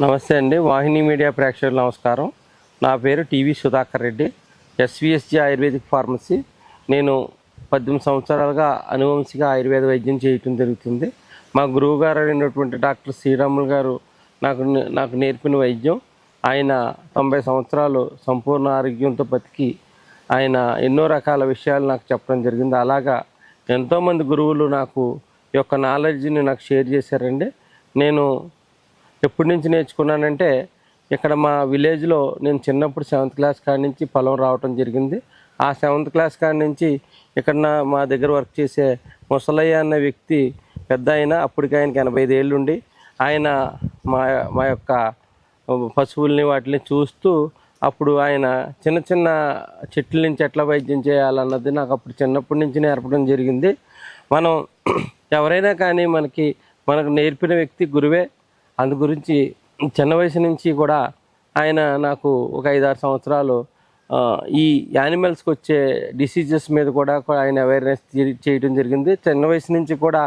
నమస్తే అండి. వాహిని మీడియా ప్రేక్షకులు నమస్కారం. నా పేరు TV Sudhakar Reddy, SVSG Ayurvedic pharmacy. నేను 18 సంవత్సరాలుగా అనువంశిక ఆయుర్వేద వైద్యం చేయటం జరుగుతుంది. మా గురువు గారు అయినటువంటి డాక్టర్ శ్రీరాములు గారు నాకు నేర్పిన వైద్యం. ఆయన 90 సంవత్సరాలు సంపూర్ణ ఆరోగ్యంతో బతికి ఆయన ఎన్నో రకాల విషయాలు నాకు చెప్పడం జరిగింది. అలాగా ఎంతోమంది గురువులు నాకు ఈ యొక్క నాలెడ్జ్ని నాకు షేర్ చేశారండి. నేను ఎప్పటి నుంచి నేర్చుకున్నానంటే, ఇక్కడ మా విలేజ్లో నేను చిన్నప్పుడు 7th క్లాస్ కాడి నుంచి పొలం రావటం జరిగింది. ఆ 7th క్లాస్ కాడి నుంచి ఇక్కడ మా దగ్గర వర్క్ చేసే ముసలయ్య అన్న వ్యక్తి పెద్ద అయినా, అప్పటికి ఆయనకి 85 ఏళ్ళు ఉండి, ఆయన మా యొక్క పశువుల్ని వాటిని చూస్తూ అప్పుడు ఆయన చిన్న చిన్న చెట్ల నుంచి ఎట్లా వైద్యం చేయాలన్నది నాకు అప్పుడు చిన్నప్పటి నుంచి నేర్పడం జరిగింది. మనం ఎవరైనా కానీ మనకు నేర్పిన వ్యక్తి గురువే. అందు గురించి చిన్న వయసు నుంచి కూడా ఆయన నాకు ఒక 5-6 సంవత్సరాలు ఈ యానిమల్స్కి వచ్చే డిసీజెస్ మీద కూడా ఆయన అవేర్నెస్ చేయడం జరిగింది. చిన్న వయసు నుంచి కూడా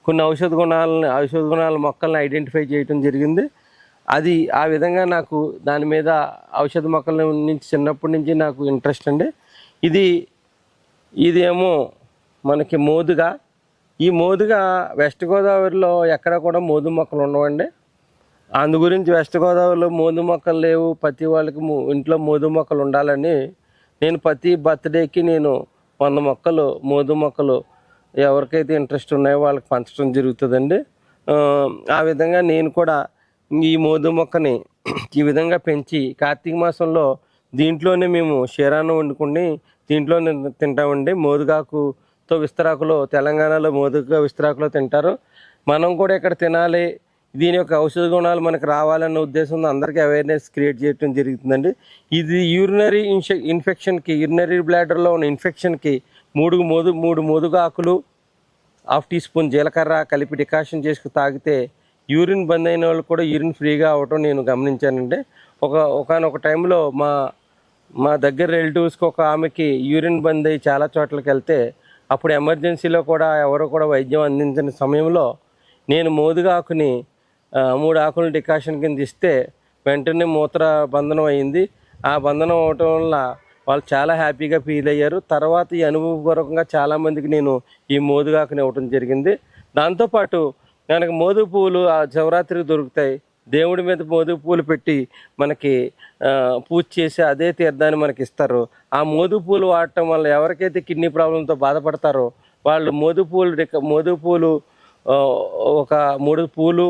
కొన్ని ఔషధ గుణాల మొక్కల్ని ఐడెంటిఫై చేయడం జరిగింది. అది ఆ విధంగా నాకు దాని మీద ఔషధ మొక్కల నుంచి చిన్నప్పటి నుంచి నాకు ఇంట్రెస్ట్ అండి. ఇదేమో మనకి మోదుగా. ఈ మోదుగా వెస్ట్ గోదావరిలో ఎక్కడ కూడా మోదు మొక్కలు ఉండవండి. అందు గురించి వెస్ట్ గోదావరిలో మోదు మొక్కలు లేవు, ప్రతి వాళ్ళకి ఇంట్లో మోదు మొక్కలు ఉండాలని నేను ప్రతి బర్త్డేకి నేను 100 మొక్కలు మోదు మొక్కలు ఎవరికైతే ఇంట్రెస్ట్ ఉన్నాయో వాళ్ళకి పంచడం జరుగుతుందండి. ఆ విధంగా నేను కూడా ఈ మోదు మొక్కని ఈ విధంగా పెంచి కార్తీక మాసంలో దీంట్లోనే మేము క్షీరాన్నం వండుకుని దీంట్లోనే తింటామండి. మోదుగాకుతో విస్తరాకులో తెలంగాణలో మోదుగా విస్తరాకులో తింటారు. మనం కూడా ఇక్కడ తినాలి, దీని యొక్క ఔషధ గుణాలు మనకు రావాలన్న ఉద్దేశంతో అందరికీ అవేర్నెస్ క్రియేట్ చేయడం జరుగుతుందండి. ఇది యూరినరీ ఇన్ఫెక్షన్కి, యూరినరీ బ్లాడర్లో ఉన్న ఇన్ఫెక్షన్కి 3 మోదుగా ఆకులు, 1/2 టీ స్పూన్ జీలకర్ర కలిపి డికాషన్ చేసుకుని తాగితే యూరిన్ బంద్ అయిన వాళ్ళు కూడా యూరిన్ ఫ్రీగా అవ్వటం నేను గమనించానండి. ఒకనొక టైంలో మా దగ్గర రిలేటివ్స్కి ఒక ఆమెకి యూరిన్ బంద్ అయ్యి చాలా చోట్లకి వెళ్తే అప్పుడు ఎమర్జెన్సీలో కూడా ఎవరు కూడా వైద్యం అందించిన సమయంలో నేను మోదుగా ఆకుని 3 ఆకులు డికాషన్ కింద ఇస్తే వెంటనే మూత్ర బంధనం అయింది. ఆ బంధనం అవటం వల్ల వాళ్ళు చాలా హ్యాపీగా ఫీల్ అయ్యారు. తర్వాత ఈ అనుభవపూర్వకంగా చాలామందికి నేను ఈ మోదుగాకుని ఇవ్వటం జరిగింది. దాంతోపాటు మనకి మోదుగు పువ్వులు ఆ శివరాత్రికి దొరుకుతాయి. దేవుడి మీద మోదుగు పూలు పెట్టి మనకి పూజ చేసి అదే తీర్థాన్ని మనకి ఇస్తారు. ఆ మోదుగు పూలు వాడటం వల్ల ఎవరికైతే కిడ్నీ ప్రాబ్లంతో బాధపడతారో వాళ్ళు మోదుగు పూలు ఒక 3 పూలు,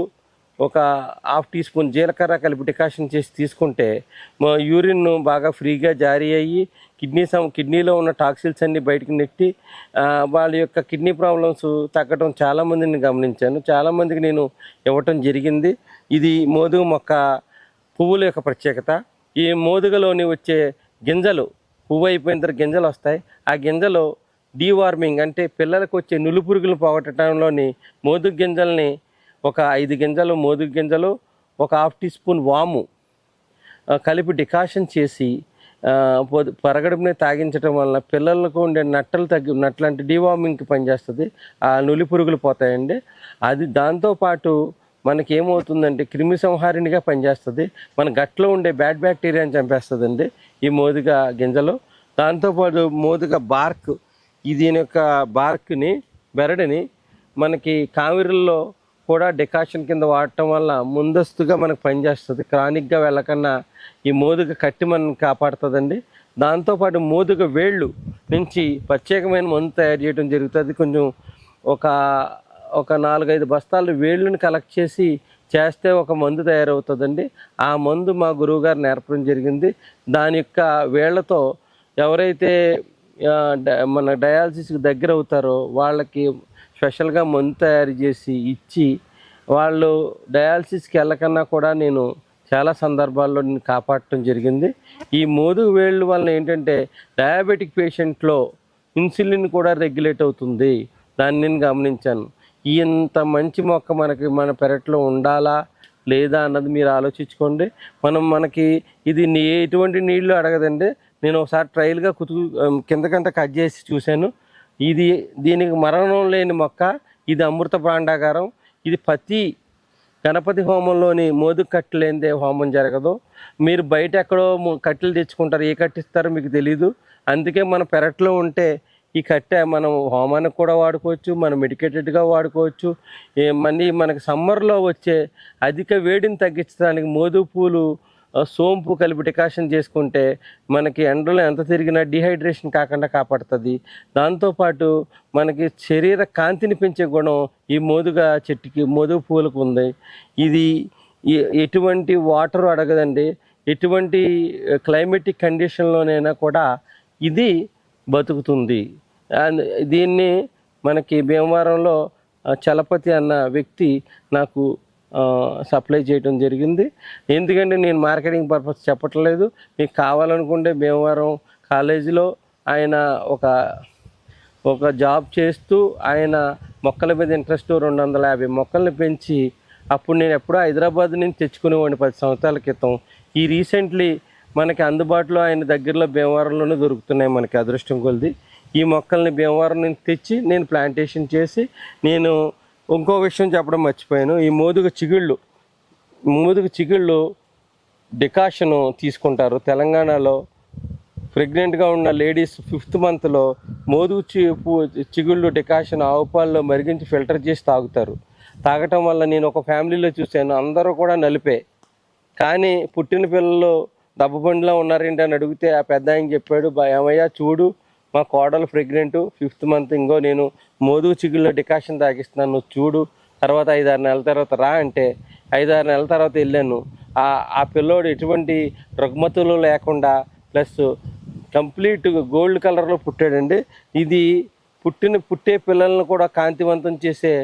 ఒక 1/2 టీ స్పూన్ జీలకర్ర కలిపి డికాషన్ చేసి తీసుకుంటే యూరిన్ బాగా ఫ్రీగా జారీ అయ్యి కిడ్నీలో ఉన్న టాక్సిల్స్ అన్నీ బయటకు నెట్టి వాళ్ళ యొక్క కిడ్నీ ప్రాబ్లమ్స్ తగ్గడం చాలామందిని గమనించాను. చాలామందికి నేను ఇవ్వటం జరిగింది. ఇది మోదుగ మొక్క పువ్వుల యొక్క ప్రత్యేకత. ఈ మోదుగలోని వచ్చే గింజలు, పువ్వు అయిపోయిన తర్వాత గింజలు వస్తాయి. ఆ గింజలు డీవార్మింగ్ అంటే పిల్లలకు వచ్చే నులుపురుగులు పోగొట్టడంలోని మోదుగ గింజల్ని ఒక 5 గింజలు మోదుగ గింజలు, ఒక 1/2 టీ స్పూన్ వాము కలిపి డికాషన్ చేసి పరగడుపునే తాగించడం వలన పిల్లలకు ఉండే నట్టలు అంటే డీవార్మింగ్కి పనిచేస్తుంది. ఆ నులి పురుగులు పోతాయండి. అది దాంతోపాటు మనకి ఏమవుతుందంటే క్రిమి సంహారిణిగా పనిచేస్తుంది. మన గట్లో ఉండే బ్యాడ్ బ్యాక్టీరియాని చంపేస్తుందండి ఈ మోదుగ గింజలు. దాంతోపాటు మోదుగ బార్క్, దీని యొక్క బార్క్ని, బెరడుని మనకి కావిరిల్లో కూడా డికాషన్ కింద వాడటం వల్ల ముందస్తుగా మనకు పనిచేస్తుంది. క్రానిక్గా వెళ్ళకన్నా ఈ మోదుగ కట్టి మనల్ని కాపాడుతుందండి. దాంతోపాటు మోదుగ వేళ్ళు నుంచి ప్రత్యేకమైన మందు తయారు చేయడం జరుగుతుంది. కొంచెం ఒక 4-5 బస్తాలు వేళ్ళని కలెక్ట్ చేస్తే ఒక మందు తయారవుతుందండి. ఆ మందు మా గురువుగారు నేర్పడం జరిగింది. దాని యొక్క వేళ్లతో ఎవరైతే మన డయాలసిస్కి దగ్గర అవుతారో వాళ్ళకి స్పెషల్గా మందు తయారు చేసి ఇచ్చి వాళ్ళు డయాలసిస్కి వెళ్ళకన్నా కూడా నేను చాలా సందర్భాల్లో నేను కాపాడటం జరిగింది. ఈ మోదుగు వేళ్ళు వల్ల ఏంటంటే డయాబెటిక్ పేషెంట్లో ఇన్సులిన్ కూడా రెగ్యులేట్ అవుతుంది. దాన్ని నేను గమనించాను. ఇంత మంచి మొక్క మన పెరట్లో ఉండాలా లేదా అన్నది మీరు ఆలోచించుకోండి. మనకి ఇది ఎటువంటి నీళ్లు అడగదండి. నేను ఒకసారి ట్రయల్గా కిందకంతా కట్ చేసి చూశాను. దీనికి మరణం లేని మొక్క. ఇది అమృత భాండాగారం. ఇది ప్రతి గణపతి హోమంలోని మోదుగు కట్టెలు లేనిదే హోమం జరగదు. మీరు బయట ఎక్కడో కట్టెలు తెచ్చుకుంటారు, ఏ కట్టిస్తారో మీకు తెలీదు. అందుకే మన పెరట్లో ఉంటే ఈ కట్టె మనం హోమానికి కూడా వాడుకోవచ్చు, మనం మెడికేటెడ్గా వాడుకోవచ్చు. మళ్ళీ మనకి సమ్మర్లో వచ్చే అధిక వేడిని తగ్గించడానికి మోదుగు పూలు సోంపు కలిపి డికాషన్ చేసుకుంటే మనకి ఎండలో ఎంత తిరిగినా డిహైడ్రేషన్ కాకుండా కాపాడుతుంది. దాంతోపాటు మనకి శరీర కాంతిని పెంచే గుణం ఈ చెట్టుకి, మోదుగు పూలకు ఉంది. ఇది ఎటువంటి వాటర్ అడగదండి. ఎటువంటి క్లైమేటిక్ కండిషన్లోనైనా కూడా ఇది బతుకుతుంది. దీన్ని మనకి భీమవరంలో చలపతి అన్న వ్యక్తి నాకు సప్లై చేయడం జరిగింది. ఎందుకంటే నేను మార్కెటింగ్ పర్పస్ చెప్పట్లేదు. మీకు కావాలనుకుంటే భీమవరం కాలేజీలో ఆయన ఒక జాబ్ చేస్తూ ఆయన మొక్కల మీద ఇంట్రెస్ట్ 250 మొక్కల్ని పెంచి అప్పుడు నేను ఎప్పుడో హైదరాబాద్ నుంచి తెచ్చుకునేవాడిని 10 సంవత్సరాల క్రితం. ఈ రీసెంట్లీ మనకి అందుబాటులో ఆయన దగ్గరలో భీమవరంలోనే దొరుకుతున్నాయి మనకి అదృష్టం కొలిది. ఈ మొక్కల్ని భీమవరం నుంచి తెచ్చి నేను ప్లాంటేషన్ చేసి నేను ఇంకో విషయం చెప్పడం మర్చిపోయాను. ఈ మోదుగు చిగుళ్ళు డికాషను తీసుకుంటారు. తెలంగాణలో ప్రెగ్నెంట్గా ఉన్న లేడీస్ 5th మంత్లో మోదుగు చిగుళ్ళు డికాషన్ ఆవు పాలలో మరిగించి ఫిల్టర్ చేసి తాగుతారు. తాగటం వల్ల నేను ఒక ఫ్యామిలీలో చూశాను, అందరూ కూడా నలిపే. కానీ పుట్టిన పిల్లలు దెబ్బబండిలో ఉన్నారేంటి అని అడిగితే ఆ పెద్ద ఆయన చెప్పాడు, ఏమయ్యా చూడు, మా కోడలు ప్రెగ్నెంట్ 5th మంత్, ఇంకో నేను మోదుగు చిగుళ్ళలో డికాషన్ తాగిస్తున్నాను, నువ్వు చూడు, తర్వాత 5-6 నెలల తర్వాత రా అంటే 5-6 నెలల తర్వాత వెళ్ళాను. ఆ పిల్లోడు ఎటువంటి రుగ్మతులు లేకుండా ప్లస్ కంప్లీట్ గోల్డ్ కలర్లో పుట్టాడండి. ఇది పుట్టే పిల్లలను కూడా కాంతివంతం చేసే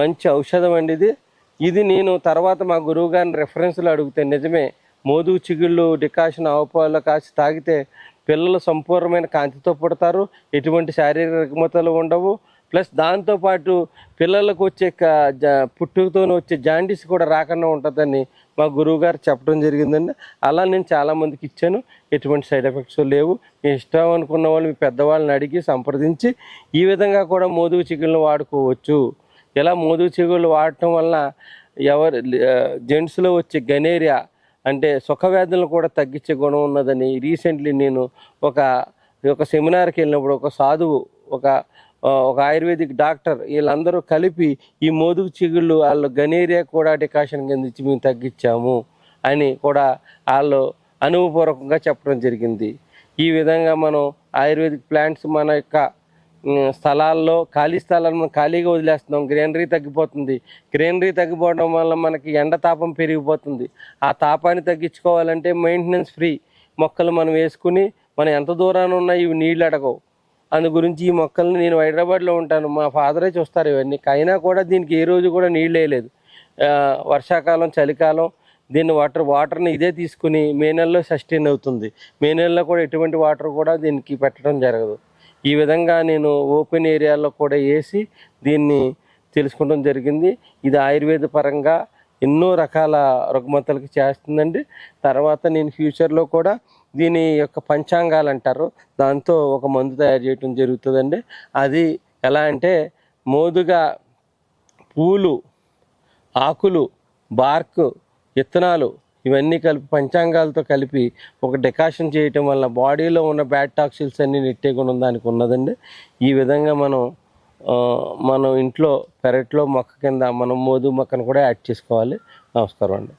మంచి ఔషధం అండి ఇది నేను తర్వాత మా గురువు గారిని రెఫరెన్స్లో అడిగితే నిజమే, మోదుగు చిగుళ్ళు డికాషన్ ఆవు పాలలో కాసి తాగితే పిల్లలు సంపూర్ణమైన కాంతితో పుడతారు, ఎటువంటి శారీరక రుగ్మతలు ఉండవు. ప్లస్ దాంతోపాటు పిల్లలకు వచ్చే పుట్టుకతో వచ్చే జాండీస్ కూడా రాకుండా ఉంటుందని మా గురువుగారు చెప్పడం జరిగిందండి. అలా నేను చాలామందికి ఇచ్చాను, ఎటువంటి సైడ్ ఎఫెక్ట్స్ లేవు. మీ ఇష్టం అనుకున్న వాళ్ళు మీ పెద్దవాళ్ళని అడిగి సంప్రదించి ఈ విధంగా కూడా మోదుగు చిగుళ్ళను వాడుకోవచ్చు. ఇలా మోదుగు చిగుళ్ళు వాడటం వల్ల జెంట్స్లో వచ్చే గనేరియా అంటే సుఖవ్యాధులను కూడా తగ్గించే గుణం ఉన్నదని రీసెంట్లీ నేను ఒక సెమినార్కి వెళ్ళినప్పుడు ఒక సాధువు, ఒక ఆయుర్వేదిక్ డాక్టర్ వీళ్ళందరూ కలిపి ఈ మోదుగు చిగుళ్ళు వాళ్ళు గనేరియా కూడా డికాషన్ కింద ఇచ్చి మేము తగ్గించాము అని కూడా వాళ్ళు అనుభవపూర్వకంగా చెప్పడం జరిగింది. ఈ విధంగా మనం ఆయుర్వేదిక్ ప్లాంట్స్ మన యొక్క స్థలాల్లో ఖాళీ స్థలాలను ఖాళీగా వదిలేస్తున్నాం. గ్రీనరీ తగ్గిపోతుంది. గ్రీనరీ తగ్గిపోవడం వల్ల మనకి ఎండ తాపం పెరిగిపోతుంది. ఆ తాపాన్ని తగ్గించుకోవాలంటే మెయింటెనెన్స్ ఫ్రీ మొక్కలు మనం వేసుకుని మనం ఎంత దూరాన ఉన్నా ఇవి నీళ్ళు అడగవు. అందు గురించి ఈ మొక్కల్ని నేను హైదరాబాద్లో ఉంటాను, మా ఫాదరే చూస్తారు ఇవన్నీ. అయినా కూడా దీనికి ఏ రోజు కూడా నీళ్ళు వేయలేదు. వర్షాకాలం, చలికాలం దీన్ని వాటర్ని ఇదే తీసుకుని మే నెలలో సస్టైన్ అవుతుంది. మే నెలలో కూడా ఎటువంటి వాటర్ కూడా దీనికి పెట్టడం జరగదు. ఈ విధంగా నేను ఓపెన్ ఏరియాలో కూడా వేసి దీన్ని తెలుసుకోవడం జరిగింది. ఇది ఆయుర్వేద పరంగా ఎన్నో రకాల రుగ్మతలకి చేస్తుందండి. తర్వాత నేను ఫ్యూచర్లో కూడా దీని యొక్క పంచాంగాలు అంటారు, దాంతో ఒక మందు తయారు చేయడం జరుగుతుందండి. అది ఎలా అంటే మోదుగా పూలు, ఆకులు, బార్క్, విత్తనాలు ఇవన్నీ కలిపి పంచాంగాలతో కలిపి ఒక డికాషన్ చేయటం వల్ల బాడీలో ఉన్న బ్యాడ్ టాక్సిల్స్ అన్నీ నెట్టే గుణం దానికి ఉన్నదండి. ఈ విధంగా మనం ఇంట్లో పెరట్లో మొక్క కింద మనం మోదుగు మొక్కను కూడా యాడ్ చేసుకోవాలి. నమస్కారం అండి.